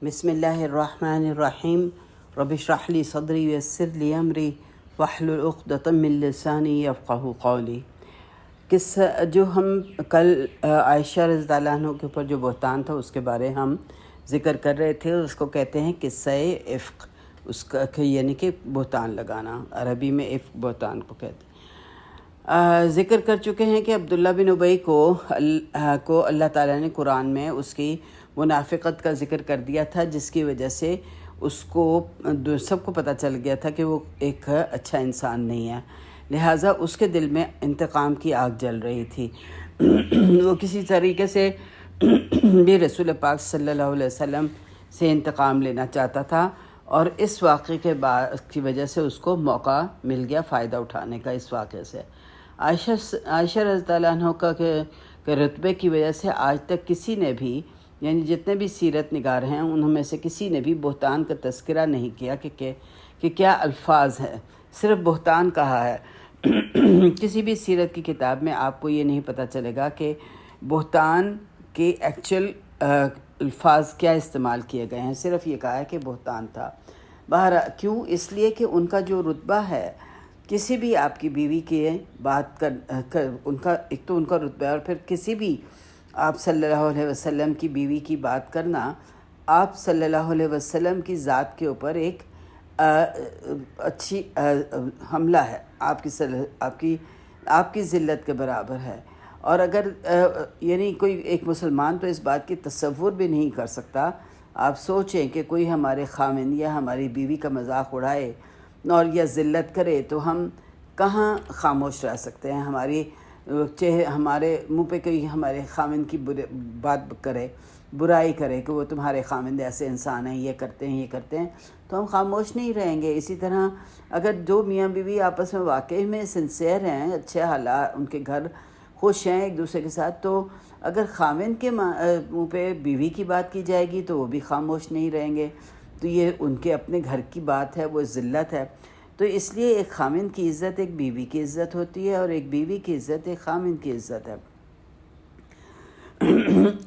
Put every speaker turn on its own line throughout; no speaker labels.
بسم اللہ الرحمن الرحیم رب اشرح لی صدری ویسر لی امری واحلل عقدۃ من لسانی یفقہوا قولی۔ قصہ جو ہم کل عائشہ رضی اللہ عنہ کے اوپر جو بہتان تھا اس کے بارے ہم ذکر کر رہے تھے، اس کو کہتے ہیں قصہ افق، اس کا یعنی کہ بہتان لگانا، عربی میں افق بہتان کو کہتے ہیں۔ ذکر کر چکے ہیں کہ عبداللہ بن ابی کو اللہ تعالیٰ نے قرآن میں اس کی منافقت کا ذکر کر دیا تھا، جس کی وجہ سے اس کو سب کو پتہ چل گیا تھا کہ وہ ایک اچھا انسان نہیں ہے، لہٰذا اس کے دل میں انتقام کی آگ جل رہی تھی۔ وہ کسی طریقے سے بھی رسول پاک صلی اللہ علیہ وسلم سے انتقام لینا چاہتا تھا، اور اس واقعے کے بعد کی وجہ سے اس کو موقع مل گیا فائدہ اٹھانے کا اس واقعے سے۔ عائشہ رضی اللہ عنہ کے رتبے کی وجہ سے آج تک کسی نے بھی، یعنی جتنے بھی سیرت نگار ہیں انہوں میں سے کسی نے بھی بہتان کا تذکرہ نہیں کیا کہ کیا الفاظ ہے، صرف بہتان کہا ہے۔ کسی بھی سیرت کی کتاب میں آپ کو یہ نہیں پتہ چلے گا کہ بہتان کے ایکچوئل الفاظ کیا استعمال کیے گئے ہیں، صرف یہ کہا ہے کہ بہتان تھا۔ کیوں؟ اس لیے کہ ان کا جو رتبہ ہے، کسی بھی آپ کی بیوی کے بات کر ان کا ایک تو ان کا رتبہ ہے، اور پھر کسی بھی آپ صلی اللہ علیہ وسلم کی بیوی کی بات کرنا آپ صلی اللہ علیہ وسلم کی ذات کے اوپر ایک اچھی حملہ ہے، آپ کی ذلت کے برابر ہے۔ اور اگر یعنی کوئی ایک مسلمان تو اس بات کی تصور بھی نہیں کر سکتا، آپ سوچیں کہ کوئی ہمارے خامن یا ہماری بیوی کا مذاق اڑائے اور یا ذلت کرے تو ہم کہاں خاموش رہ سکتے ہیں؟ ہمارے منہ پہ کوئی ہمارے خامن کی بات کرے، برائی کرے کہ وہ تمہارے خامند ایسے انسان ہیں، یہ کرتے ہیں، تو ہم خاموش نہیں رہیں گے۔ اسی طرح اگر دو میاں بیوی آپس میں واقعی میں سنسیئر ہیں، اچھے حالات، ان کے گھر خوش ہیں ایک دوسرے کے ساتھ، تو اگر خامند کے منہ پہ بیوی کی بات کی جائے گی تو وہ بھی خاموش نہیں رہیں گے، تو یہ ان کے اپنے گھر کی بات ہے، وہ ذلت ہے۔ تو اس لیے ایک خامند کی عزت ایک بیوی کی عزت ہوتی ہے، اور ایک بیوی کی عزت ایک خامند کی عزت ہے۔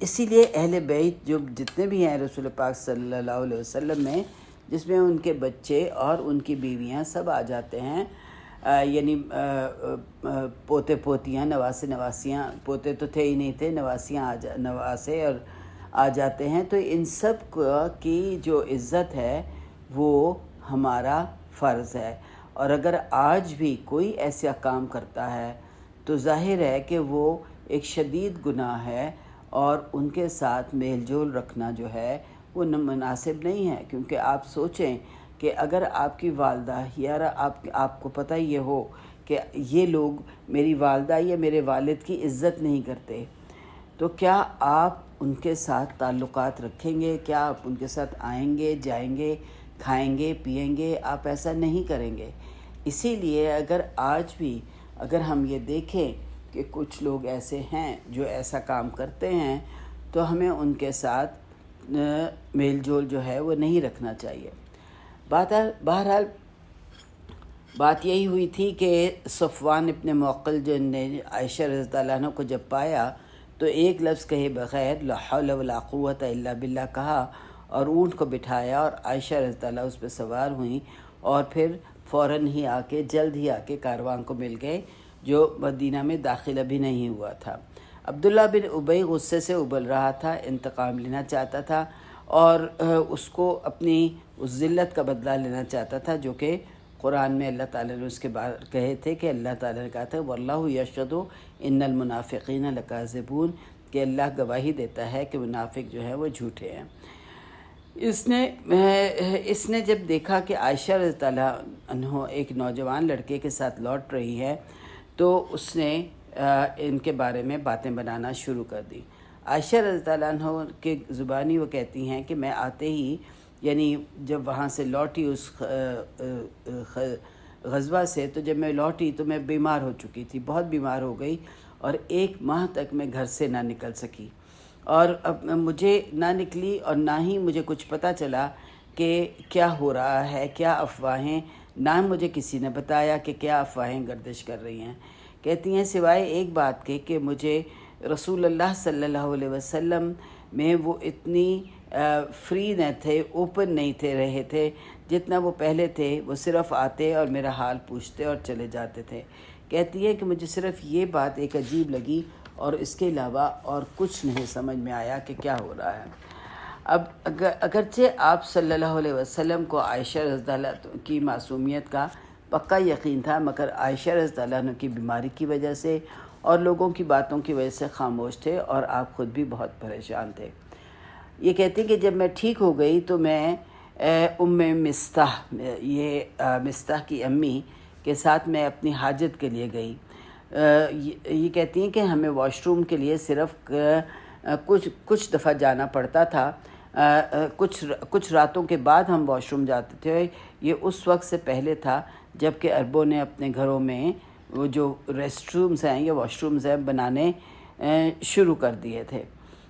اسی لیے اہل بیت جو جتنے بھی ہیں رسول پاک صلی اللہ علیہ وسلم میں، جس میں ان کے بچے اور ان کی بیویاں سب آ جاتے ہیں، یعنی پوتے پوتیاں، نواسے نواسیاں، پوتے تو تھے ہی نہیں تھے، نواسے اور آ جاتے ہیں، تو ان سب کی جو عزت ہے وہ ہمارا فرض ہے۔ اور اگر آج بھی کوئی ایسا کام کرتا ہے تو ظاہر ہے کہ وہ ایک شدید گناہ ہے، اور ان کے ساتھ میل جول رکھنا جو ہے وہ مناسب نہیں ہے۔ کیونکہ آپ سوچیں کہ اگر آپ کی والدہ یا آپ کو پتہ یہ ہو کہ یہ لوگ میری والدہ یا میرے والد کی عزت نہیں کرتے، تو کیا آپ ان کے ساتھ تعلقات رکھیں گے؟ کیا آپ ان کے ساتھ آئیں گے، جائیں گے، کھائیں گے، پئیں گے؟ آپ ایسا نہیں کریں گے۔ اسی لیے آج بھی اگر ہم یہ دیکھیں کہ کچھ لوگ ایسے ہیں جو ایسا کام کرتے ہیں، تو ہمیں ان کے ساتھ میل جول جو ہے وہ نہیں رکھنا چاہیے۔ بہرحال بات یہی ہوئی تھی کہ صفوان ابن معقل جو نے عائشہ رضی اللہ عنہ کو جب پایا تو ایک لفظ کہے بغیر لا حول ولا قوت الا باللہ کہا، اور اونٹ کو بٹھایا، اور عائشہ رضی اللہ اس پہ سوار ہوئیں، اور پھر فوراً ہی جلد ہی آ کے کاروان کو مل گئے جو مدینہ میں داخل ابھی نہیں ہوا تھا۔ عبداللہ بن ابی غصے سے ابل رہا تھا، انتقام لینا چاہتا تھا، اور اس کو اپنی اس ذلت کا بدلہ لینا چاہتا تھا جو کہ قرآن میں اللہ تعالیٰ نے اس کے بارے کہے تھے کہ اللہ تعالیٰ نے کہا تھا واللہ یشہد ان المنافقین لکاذبون، کہ اللہ گواہی دیتا ہے کہ منافق جو ہیں وہ جھوٹے ہیں۔ اس نے جب دیکھا کہ عائشہ رضی اللہ عنہ ایک نوجوان لڑکے کے ساتھ لوٹ رہی ہے، تو اس نے ان کے بارے میں باتیں بنانا شروع کر دی۔ عائشہ رضی اللہ عنہ کے زبانی وہ کہتی ہیں کہ میں آتے ہی، یعنی جب وہاں سے لوٹی اس غزوہ سے، تو جب میں لوٹی تو میں بیمار ہو چکی تھی، بہت بیمار ہو گئی، اور 1 ماہ تک میں گھر سے نہ نکل سکی، اور اب مجھے نہ نکلی اور نہ ہی مجھے کچھ پتہ چلا کہ کیا ہو رہا ہے، کیا افواہیں، نہ مجھے کسی نے بتایا کہ کیا افواہیں گردش کر رہی ہیں۔ کہتی ہیں سوائے ایک بات کے کہ مجھے رسول اللہ صلی اللہ علیہ وسلم میں وہ اتنی فری نہ تھے، اوپن نہیں تھے رہے تھے جتنا وہ پہلے تھے۔ وہ صرف آتے اور میرا حال پوچھتے اور چلے جاتے تھے۔ کہتی ہے کہ مجھے صرف یہ بات ایک عجیب لگی اور اس کے علاوہ اور کچھ نہیں سمجھ میں آیا کہ کیا ہو رہا ہے۔ اب اگرچہ آپ صلی اللہ علیہ وسلم کو عائشہ رضی اللہ عنہ کی معصومیت کا پکا یقین تھا، مگر عائشہ رضی اللہ عنہ کی بیماری کی وجہ سے اور لوگوں کی باتوں کی وجہ سے خاموش تھے، اور آپ خود بھی بہت پریشان تھے۔ یہ کہتی کہ جب میں ٹھیک ہو گئی تو میں ام مستح، مستح کی امی کے ساتھ میں اپنی حاجت کے لیے گئی۔ یہ کہتی ہیں کہ ہمیں واش روم کے لیے صرف کچھ دفعہ جانا پڑتا تھا، کچھ راتوں کے بعد ہم واش روم جاتے تھے۔ یہ اس وقت سے پہلے تھا جب کہ عربوں نے اپنے گھروں میں وہ جو ریسٹ رومز ہیں یا واش رومز ہیں بنانے شروع کر دیے تھے۔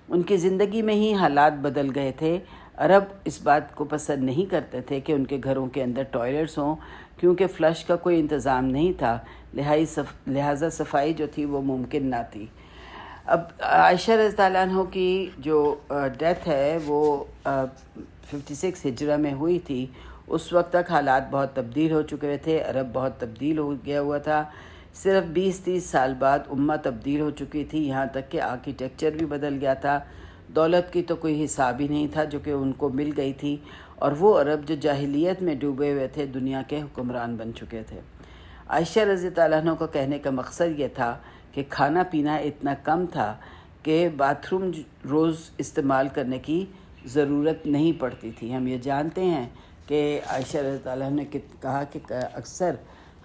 ان کی زندگی میں ہی حالات بدل گئے تھے۔ عرب اس بات کو پسند نہیں کرتے تھے کہ ان کے گھروں کے اندر ٹوائلٹس ہوں، کیونکہ فلش کا کوئی انتظام نہیں تھا، لہٰذا صفائی جو تھی وہ ممکن نہ تھی۔ اب عائشہ رضی اللہ عنہ کی جو ڈیتھ ہے وہ 56 ہجرہ میں ہوئی تھی۔ اس وقت تک حالات بہت تبدیل ہو چکے تھے، عرب بہت تبدیل ہو گیا ہوا تھا۔ صرف 20-30 سال بعد امہ تبدیل ہو چکی تھی، یہاں تک کہ آرکیٹیکچر بھی بدل گیا تھا۔ دولت کی تو کوئی حساب ہی نہیں تھا جو کہ ان کو مل گئی تھی، اور وہ عرب جو جاہلیت میں ڈوبے ہوئے تھے دنیا کے حکمران بن چکے تھے۔ عائشہ رضی اللہ عنہ کو کہنے کا مقصد یہ تھا کہ کھانا پینا اتنا کم تھا کہ باتھ روم روز استعمال کرنے کی ضرورت نہیں پڑتی تھی۔ ہم یہ جانتے ہیں کہ عائشہ رضی اللہ عنہ نے کہا کہ اکثر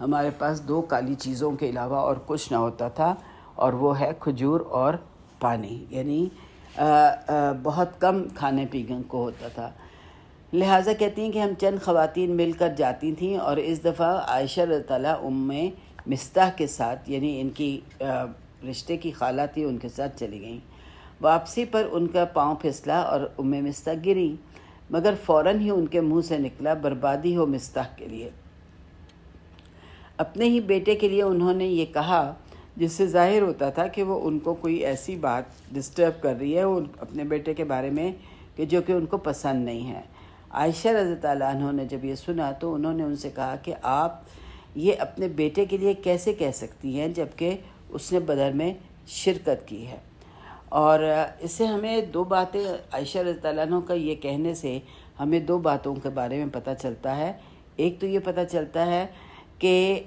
ہمارے پاس 2 کالی چیزوں کے علاوہ اور کچھ نہ ہوتا تھا، اور وہ ہے کھجور اور پانی، یعنی بہت کم کھانے پینے کو ہوتا تھا۔ لہٰذا کہتی ہیں کہ ہم چند خواتین مل کر جاتی تھیں، اور اس دفعہ عائشہ رضی اللہ ام مستح کے ساتھ، یعنی ان کی رشتے کی خالہ تھی، ان کے ساتھ چلی گئیں۔ واپسی پر ان کا پاؤں پھسلا اور ام مستح گری، مگر فوراً ہی ان کے منہ سے نکلا بربادی ہو مستح کے لیے۔ اپنے ہی بیٹے کے لیے انہوں نے یہ کہا جس سے ظاہر ہوتا تھا کہ وہ ان کو کوئی ایسی بات ڈسٹرب کر رہی ہے اپنے بیٹے کے بارے میں کہ جو کہ ان کو پسند نہیں ہے۔ عائشہ رضی اللہ عنہ نے جب یہ سنا تو انہوں نے ان سے کہا کہ آپ یہ اپنے بیٹے کے لیے کیسے کہہ سکتی ہیں جب کہ اس نے بدر میں شرکت کی ہے۔ اور اس سے ہمیں 2 باتیں، عائشہ رضی اللہ عنہ کا یہ کہنے سے ہمیں 2 باتوں کے بارے میں پتہ چلتا ہے۔ ایک تو یہ پتہ چلتا ہے کہ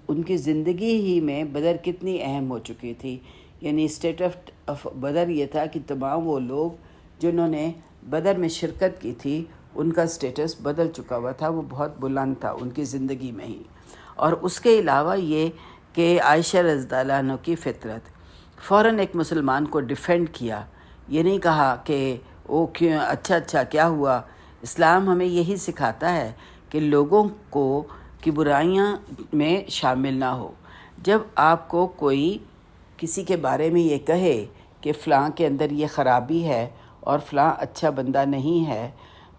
ان کی زندگی ہی میں بدر کتنی اہم ہو چکی تھی، یعنی اسٹیٹ آف بدر یہ تھا کہ تمام وہ لوگ جنہوں نے بدر میں شرکت کی تھی ان کا اسٹیٹس بدل چکا ہوا تھا، وہ بہت بلند تھا ان کی زندگی میں ہی۔ اور اس کے علاوہ یہ کہ عائشہ رضی اللہ عنہ کی فطرت، فوراً ایک مسلمان کو ڈیفینڈ کیا، یہ نہیں کہا کہ او کیوں اچھا کیا ہوا۔ اسلام ہمیں یہی سکھاتا ہے کہ لوگوں کو کی برائیاں میں شامل نہ ہو۔ جب آپ کو کوئی کسی کے بارے میں یہ کہے کہ فلاں کے اندر یہ خرابی ہے اور فلاں اچھا بندہ نہیں ہے،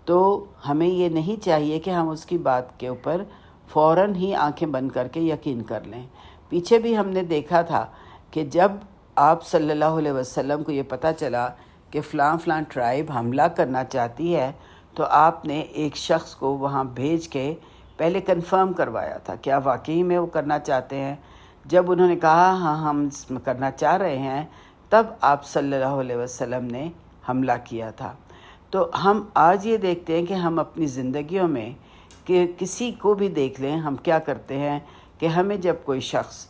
تو ہمیں یہ نہیں چاہیے کہ ہم اس کی بات کے اوپر فوراً ہی آنکھیں بند کر کے یقین کر لیں۔ پیچھے بھی ہم نے دیکھا تھا کہ جب آپ صلی اللہ علیہ وسلم کو یہ پتہ چلا کہ فلاں ٹرائب حملہ کرنا چاہتی ہے، تو آپ نے ایک شخص کو وہاں بھیج کے پہلے کنفرم کروایا تھا کیا واقعی میں وہ کرنا چاہتے ہیں۔ جب انہوں نے کہا ہاں ہم کرنا چاہ رہے ہیں، تب آپ صلی اللہ علیہ وسلم نے حملہ کیا تھا۔ تو ہم آج یہ دیکھتے ہیں کہ ہم اپنی زندگیوں میں کہ کسی کو بھی دیکھ لیں، ہم کیا کرتے ہیں کہ ہمیں جب کوئی شخص،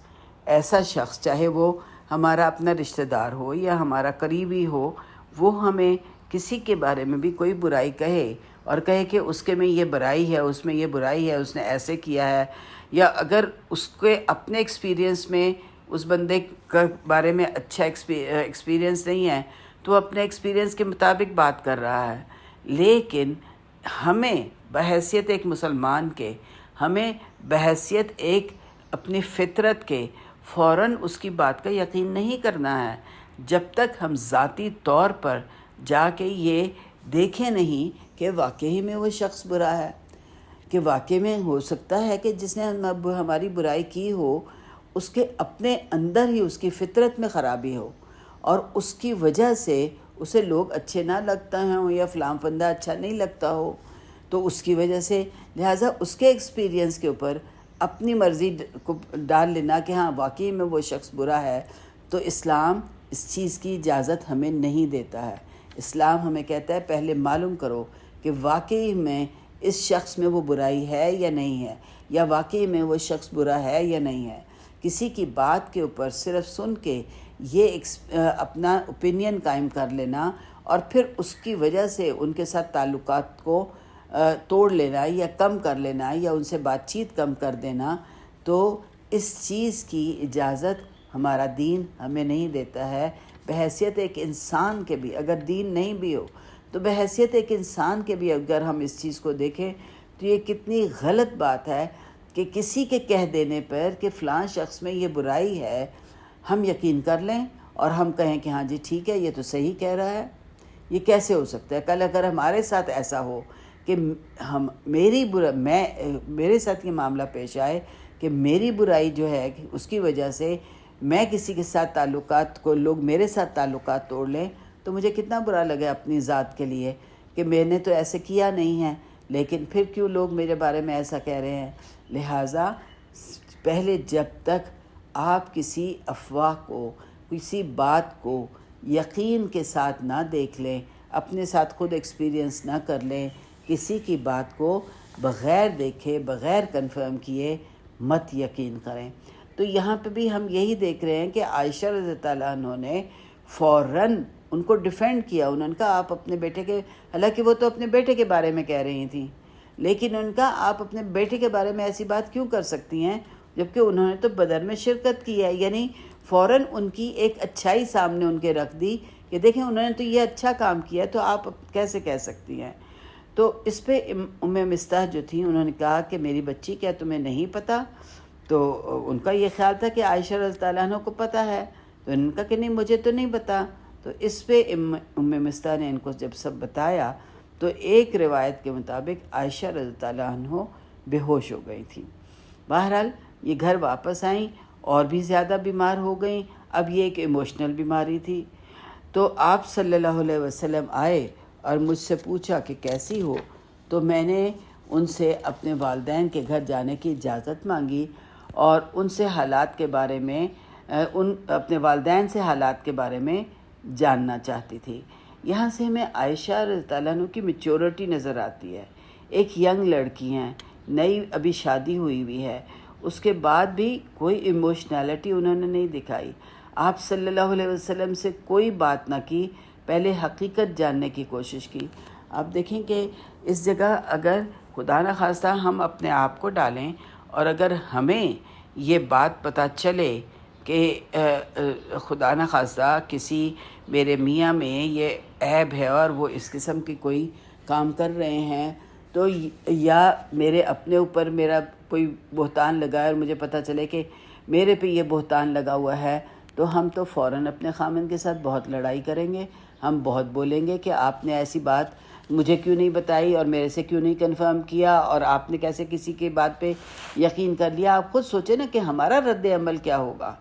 ایسا شخص چاہے وہ ہمارا اپنا رشتہ دار ہو یا ہمارا قریبی ہو، وہ ہمیں کسی کے بارے میں بھی کوئی برائی کہے اور کہے کہ اس کے میں یہ برائی ہے، اس میں یہ برائی ہے، اس نے ایسے کیا ہے، یا اگر اس کے اپنے ایکسپیرینس میں اس بندے کے بارے میں اچھا ایکسپیرینس نہیں ہے تو اپنے ایکسپیرینس کے مطابق بات کر رہا ہے، لیکن ہمیں بحیثیت ایک مسلمان کے، ہمیں بحیثیت ایک اپنی فطرت کے فوراً اس کی بات کا یقین نہیں کرنا ہے جب تک ہم ذاتی طور پر جا کے یہ دیکھیں نہیں کہ واقعی میں وہ شخص برا ہے، کہ واقعی میں ہو سکتا ہے کہ جس نے ہماری برائی کی ہو اس کے اپنے اندر ہی اس کی فطرت میں خرابی ہو، اور اس کی وجہ سے اسے لوگ اچھے نہ لگتا ہوں یا فلاں بندہ اچھا نہیں لگتا ہو، تو اس کی وجہ سے لہٰذا اس کے ایکسپیرینس کے اوپر اپنی مرضی کو ڈال لینا کہ ہاں واقعی میں وہ شخص برا ہے، تو اسلام اس چیز کی اجازت ہمیں نہیں دیتا ہے۔ اسلام ہمیں کہتا ہے پہلے معلوم کرو کہ واقعی میں اس شخص میں وہ برائی ہے یا نہیں ہے، یا واقعی میں وہ شخص برا ہے یا نہیں ہے۔ کسی کی بات کے اوپر صرف سن کے یہ اپنا اوپینین قائم کر لینا اور پھر اس کی وجہ سے ان کے ساتھ تعلقات کو توڑ لینا یا کم کر لینا یا ان سے بات چیت کم کر دینا، تو اس چیز کی اجازت ہمارا دین ہمیں نہیں دیتا ہے۔ بحیثیت ایک انسان کے بھی، اگر دین نہیں بھی ہو تو بحیثیت ایک انسان کے بھی اگر ہم اس چیز کو دیکھیں تو یہ کتنی غلط بات ہے کہ کسی کے کہہ دینے پر کہ فلاں شخص میں یہ برائی ہے ہم یقین کر لیں اور ہم کہیں کہ ہاں جی ٹھیک ہے یہ تو صحیح کہہ رہا ہے۔ یہ کیسے ہو سکتا ہے؟ کل اگر ہمارے ساتھ ایسا ہو کہ میرے ساتھ یہ معاملہ پیش آئے کہ میری برائی جو ہے اس کی وجہ سے میں کسی کے ساتھ تعلقات کو، لوگ میرے ساتھ تعلقات توڑ لیں، تو مجھے کتنا برا لگے اپنی ذات کے لیے کہ میں نے تو ایسے کیا نہیں ہے، لیکن پھر کیوں لوگ میرے بارے میں ایسا کہہ رہے ہیں۔ لہٰذا پہلے جب تک آپ کسی افواہ کو، کسی بات کو یقین کے ساتھ نہ دیکھ لیں، اپنے ساتھ خود ایکسپیرینس نہ کر لیں، کسی کی بات کو بغیر دیکھے، بغیر کنفرم کیے مت یقین کریں۔ تو یہاں پہ بھی ہم یہی دیکھ رہے ہیں کہ عائشہ رضی اللہ عنہ نے فوراً ان کو ڈیفینڈ کیا۔ انہوں نے کہا آپ اپنے بیٹے کے، حالانکہ وہ تو اپنے بیٹے کے بارے میں کہہ رہی تھیں، لیکن ان کا آپ اپنے بیٹے کے بارے میں ایسی بات کیوں کر سکتی ہیں جبکہ انہوں نے تو بدر میں شرکت کی ہے؟ یعنی فوراً ان کی ایک اچھائی سامنے ان کے رکھ دی کہ دیکھیں انہوں نے تو یہ اچھا کام کیا تو آپ کیسے کہہ سکتی ہیں؟ تو اس پہ ام مستح جو تھیں انہوں نے کہا کہ میری بچی کیا تمہیں نہیں پتہ؟ تو ان کا یہ خیال تھا کہ عائشہ رضی اللہ عنہ کو پتہ ہے، تو ان کا کہ نہیں مجھے تو نہیں پتہ۔ تو اس پہ ام مستح نے ان کو جب سب بتایا تو ایک روایت کے مطابق عائشہ رضی اللہ عنہ بے ہوش ہو گئی تھیں۔ بہرحال یہ گھر واپس آئیں اور بھی زیادہ بیمار ہو گئیں۔ اب یہ ایک ایموشنل بیماری تھی۔ تو آپ صلی اللہ علیہ وسلم آئے اور مجھ سے پوچھا کہ کیسی ہو، تو میں نے ان سے اپنے والدین کے گھر جانے کی اجازت مانگی اور ان سے حالات کے بارے میں، اپنے والدین سے حالات کے بارے میں جاننا چاہتی تھی۔ یہاں سے ہمیں عائشہ رضی اللہ عنہ کی میچورٹی نظر آتی ہے۔ ایک ینگ لڑکی ہیں، نئی ابھی شادی ہوئی ہوئی ہے، اس کے بعد بھی کوئی ایموشنالٹی انہوں نے نہیں دکھائی۔ آپ صلی اللہ علیہ وسلم سے کوئی بات نہ کی، پہلے حقیقت جاننے کی کوشش کی۔ آپ دیکھیں کہ اس جگہ اگر خدا نخواستہ ہم اپنے آپ کو ڈالیں اور اگر ہمیں یہ بات پتہ چلے کہ خدا نخواستہ کسی میرے میاں میں یہ عیب ہے اور وہ اس قسم کی کوئی کام کر رہے ہیں، تو یا میرے اپنے اوپر میرا کوئی بہتان لگا ہے اور مجھے پتہ چلے کہ میرے پہ یہ بہتان لگا ہوا ہے، تو ہم تو فوراً اپنے خامن کے ساتھ بہت لڑائی کریں گے۔ ہم بہت بولیں گے کہ آپ نے ایسی بات مجھے کیوں نہیں بتائی اور میرے سے کیوں نہیں کنفرم کیا، اور آپ نے کیسے کسی کی بات پہ یقین کر لیا۔ آپ خود سوچیں نا کہ ہمارا رد عمل کیا ہوگا۔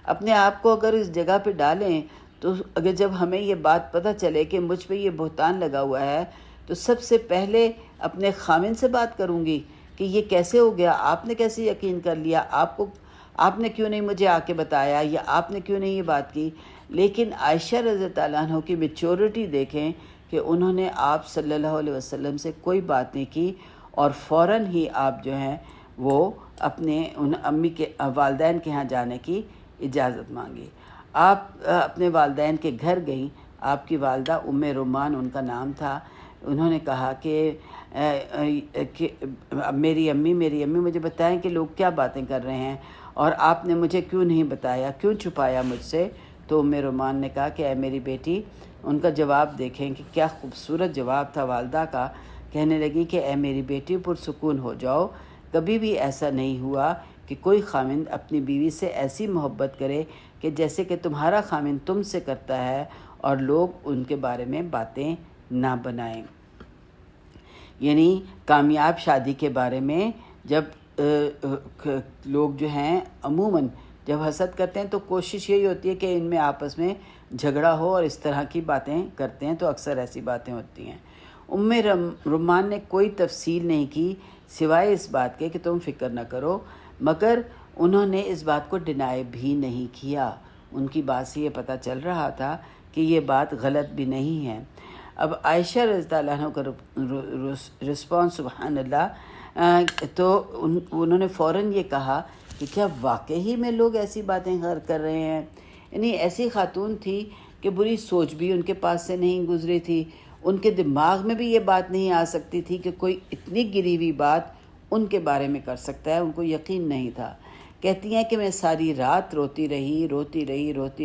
اپنے آپ کو اگر اس جگہ پہ ڈالیں تو اگر جب ہمیں یہ بات پتہ چلے کہ مجھ پہ یہ بہتان لگا ہوا ہے، تو سب سے پہلے اپنے خامن سے بات کروں گی کہ یہ کیسے ہو گیا، آپ نے کیسے یقین کر لیا، آپ نے کیوں نہیں مجھے آ کے بتایا، یا آپ نے کیوں نہیں یہ بات کی۔ لیکن عائشہ رضی اللہ عنہ کی میچورٹی دیکھیں کہ انہوں نے آپ صلی اللہ علیہ وسلم سے کوئی بات نہیں کی اور فوراً ہی آپ جو ہیں وہ اپنے ان امی کے والدین کے ہاں جانے کی اجازت مانگی۔ آپ اپنے والدین کے گھر گئیں۔ آپ کی والدہ ام رومان ان کا نام تھا۔ انہوں نے کہا کہ میری امی مجھے بتائیں کہ لوگ کیا باتیں کر رہے ہیں اور آپ نے مجھے کیوں نہیں بتایا، کیوں چھپایا مجھ سے؟ تو ام رومان نے کہا کہ اے میری بیٹی، ان کا جواب دیکھیں کہ کیا خوبصورت جواب تھا والدہ کا۔ کہنے لگی کہ اے میری بیٹی پرسکون ہو جاؤ، کبھی بھی ایسا نہیں ہوا کہ کوئی خامند اپنی بیوی سے ایسی محبت کرے کہ جیسے کہ تمہارا خامند تم سے کرتا ہے، اور لوگ ان کے بارے میں باتیں نہ بنائیں۔ یعنی کامیاب شادی کے بارے میں جب لوگ جو ہیں عموماً جب حسد کرتے ہیں تو کوشش یہی ہوتی ہے کہ ان میں آپس میں جھگڑا ہو اور اس طرح کی باتیں کرتے ہیں تو اکثر ایسی باتیں ہوتی ہیں۔ رومان نے کوئی تفصیل نہیں کی سوائے اس بات کے کہ تم فکر نہ کرو، مگر انہوں نے اس بات کو ڈینائی بھی نہیں کیا۔ ان کی بات سے یہ پتہ چل رہا تھا کہ یہ بات غلط بھی نہیں ہے۔ اب عائشہ رضی اللہ عنہ کا رسپانس سبحان اللہ، تو انہوں نے فوراً یہ کہا کہ کیا واقعی میں لوگ ایسی باتیں کر رہے ہیں؟ یعنی ایسی خاتون تھی کہ بری سوچ بھی ان کے پاس سے نہیں گزری تھی، ان کے دماغ میں بھی یہ بات نہیں آ سکتی تھی کہ کوئی اتنی گری ہوئی بات ان کے بارے میں کر سکتا ہے، ان کو یقین نہیں تھا۔ کہتی ہیں کہ میں ساری رات روتی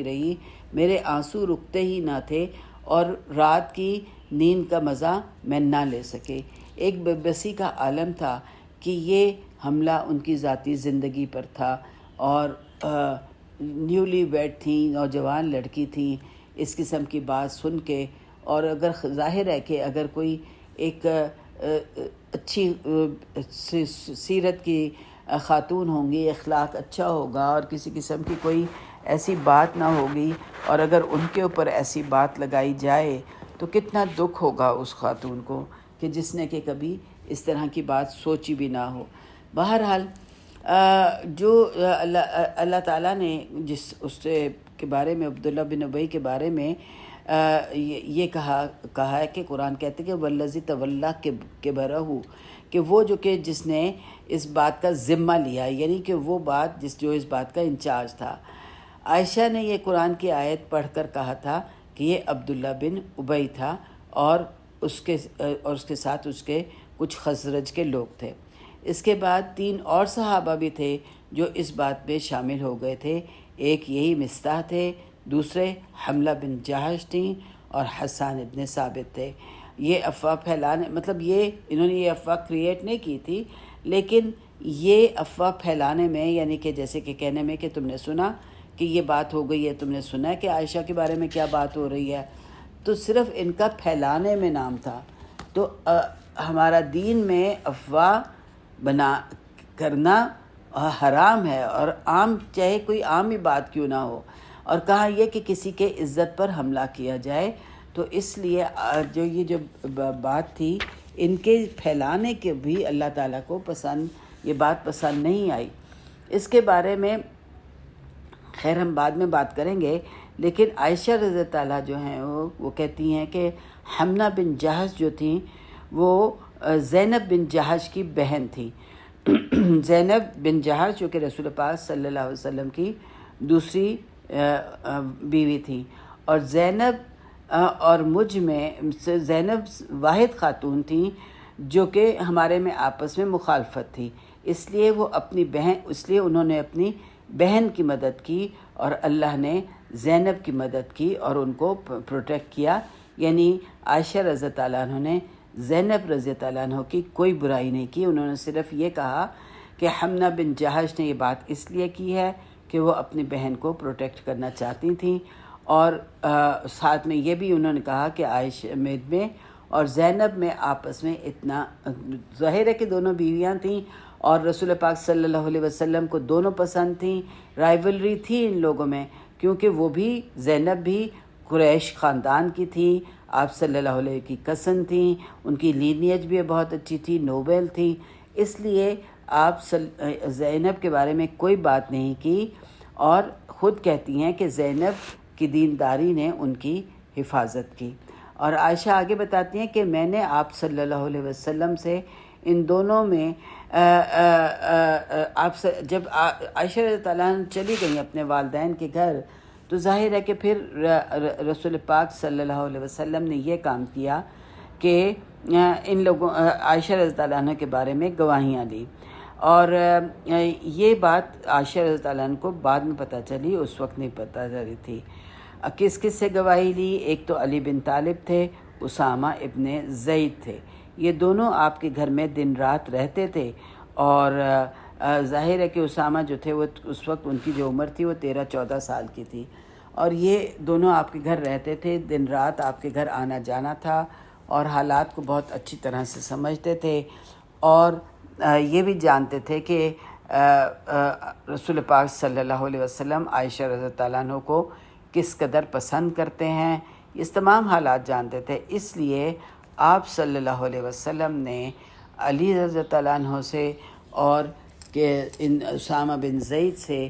رہی، میرے آنسو رکتے ہی نہ تھے اور رات کی نیند کا مزہ میں نہ لے سکے۔ ایک بے بسی کا عالم تھا کہ یہ حملہ ان کی ذاتی زندگی پر تھا، اور نیولی ویڈ تھیں، نوجوان لڑکی تھیں، اس قسم کی بات سن کے، اور اگر ظاہر ہے کہ اگر کوئی ایک اچھی سیرت کی خاتون ہوں گی، اخلاق اچھا ہوگا اور کسی قسم کی کوئی ایسی بات نہ ہوگی، اور اگر ان کے اوپر ایسی بات لگائی جائے تو کتنا دکھ ہوگا اس خاتون کو کہ جس نے کہ کبھی اس طرح کی بات سوچی بھی نہ ہو۔ بہرحال جو اللہ تعالیٰ نے جس اس کے بارے میں، عبداللہ بن ابی کے بارے میں یہ کہا ہے کہ قرآن کہتے ہیں کہ والذی تولیٰ کبرہ، کہ وہ جس نے اس بات کا ذمہ لیا، یعنی کہ وہ بات جو اس بات کا انچارج تھا۔ عائشہ نے یہ قرآن کی آیت پڑھ کر کہا تھا کہ یہ عبداللہ بن ابی تھا، اور اس کے ساتھ اس کے کچھ خزرج کے لوگ تھے۔ اس کے بعد 3 اور صحابہ بھی تھے جو اس بات میں شامل ہو گئے تھے۔ ایک یہی مصطح تھے، دوسرے حملہ بن جہش تھیں، اور حسان ابن ثابت تھے۔ یہ افواہ پھیلانے، مطلب انہوں نے یہ افواہ کریٹ نہیں کی تھی، لیکن یہ افواہ پھیلانے میں، یعنی کہ جیسے کہ کہنے میں کہ تم نے سنا کہ یہ بات ہو گئی ہے، تم نے سنا ہے کہ عائشہ کے بارے میں کیا بات ہو رہی ہے، تو صرف ان کا پھیلانے میں نام تھا۔ تو ہمارا دین میں افواہ کرنا حرام ہے، اور چاہے کوئی عام ہی بات کیوں نہ ہو، اور کہا یہ کہ کسی کے عزت پر حملہ کیا جائے، تو اس لیے جو بات تھی ان کے پھیلانے کے بھی اللہ تعالیٰ کو یہ بات پسند نہیں آئی۔ اس کے بارے میں خیر ہم بعد میں بات کریں گے، لیکن عائشہ رضی اللہ تعالیٰ جو ہیں وہ کہتی ہیں کہ حملہ بن جہش جو تھیں وہ زینب بن جہش کی بہن تھی۔ زینب بن جہش جو کہ رسول پاک صلی اللہ علیہ وسلم کی دوسری بیوی تھی، اور زینب اور مجھ میں زینب واحد خاتون تھیں جو کہ ہمارے میں آپس میں مخالفت تھی، اس لیے انہوں نے اپنی بہن کی مدد کی، اور اللہ نے زینب کی مدد کی اور ان کو پروٹیکٹ کیا۔ یعنی عائشہ رضی اللہ عنہ نے زینب رضی اللہ عنہ کی کوئی برائی نہیں کی، انہوں نے صرف یہ کہا کہ حملہ بن جہش نے یہ بات اس لیے کی ہے کہ وہ اپنی بہن کو پروٹیکٹ کرنا چاہتی تھیں، اور ساتھ میں یہ بھی انہوں نے کہا کہ عائشہ میں اور زینب میں آپس میں اتنا ظاہر ہے کہ دونوں بیویاں تھیں، اور رسول پاک صلی اللہ علیہ وسلم کو دونوں پسند تھیں، رائیولری تھی ان لوگوں میں، کیونکہ وہ بھی زینب بھی قریش خاندان کی تھی، آپ صلی اللہ علیہ کی کزن تھیں، ان کی لینیج بھی بہت اچھی تھی، نوبل تھی، اس لیے آپ زینب کے بارے میں کوئی بات نہیں کی، اور خود کہتی ہیں کہ زینب کی دینداری نے ان کی حفاظت کی۔ اور عائشہ آگے بتاتی ہیں کہ میں نے آپ صلی اللہ علیہ وسلم سے ان دونوں میں جب عائشہ رضی اللہ عنہ چلی گئیں اپنے والدین کے گھر، تو ظاہر ہے کہ پھر رسول پاک صلی اللہ علیہ وسلم نے یہ کام کیا کہ ان لوگوں عائشہ رضی اللہ عنہ کے بارے میں گواہیاں لی، اور یہ بات عائشہ رضی اللہ عنہ کو بعد میں پتہ چلی، اس وقت نہیں پتہ چلی تھی۔ کس سے گواہی لی؟ ایک تو علی بن طالب تھے، اسامہ ابن زید تھے، یہ دونوں آپ کے گھر میں دن رات رہتے تھے، اور ظاہر ہے کہ اسامہ جو تھے وہ اس وقت ان کی جو عمر تھی وہ 13-14 سال کی تھی، اور یہ دونوں آپ کے گھر رہتے تھے، دن رات آپ کے گھر آنا جانا تھا، اور حالات کو بہت اچھی طرح سے سمجھتے تھے، اور یہ بھی جانتے تھے کہ رسول پاک صلی اللہ علیہ وسلم عائشہ رضی اللہ عنہ کو کس قدر پسند کرتے ہیں، اس تمام حالات جانتے تھے۔ اس لیے آپ صلی اللہ علیہ وسلم نے علی رضی اللہ عنہ سے اور کہ اسامہ بن زید سے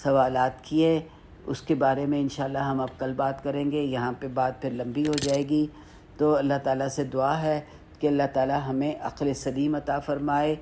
سوالات کیے۔ اس کے بارے میں انشاءاللہ ہم اب کل بات کریں گے، یہاں پہ بات پھر لمبی ہو جائے گی۔ تو اللہ تعالیٰ سے دعا ہے کہ اللہ تعالیٰ ہمیں عقل سلیم عطا فرمائے،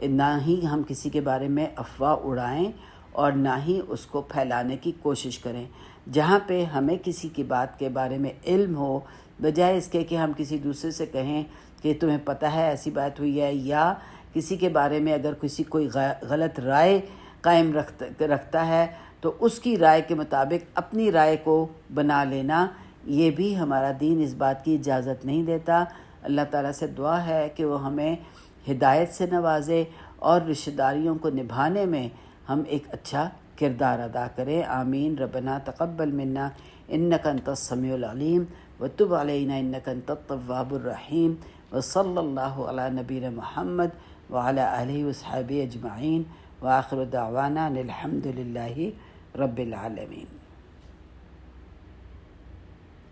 نہ ہی ہم کسی کے بارے میں افواہ اڑائیں اور نہ ہی اس کو پھیلانے کی کوشش کریں۔ جہاں پہ ہمیں کسی کی بات کے بارے میں علم ہو، بجائے اس کے کہ ہم کسی دوسرے سے کہیں کہ تمہیں پتہ ہے ایسی بات ہوئی ہے، یا کسی کے بارے میں اگر کسی کوئی غلط رائے قائم رکھتا ہے تو اس کی رائے کے مطابق اپنی رائے کو بنا لینا، یہ بھی ہمارا دین اس بات کی اجازت نہیں دیتا۔ اللہ تعالیٰ سے دعا ہے کہ وہ ہمیں ہدایت سے نوازے اور رشتہ داریوں کو نبھانے میں ہم ایک اچھا کردار ادا کریں۔ آمین۔ ربنا تقبل منا انک انت السمیع العلیم وتب علینا انک انت التواب الرحیم وصلی اللہ علی نبینا محمد وعلی آلہ وصحبہ اجمعین وآخر دعوانا الحمد للہ رب العالمین۔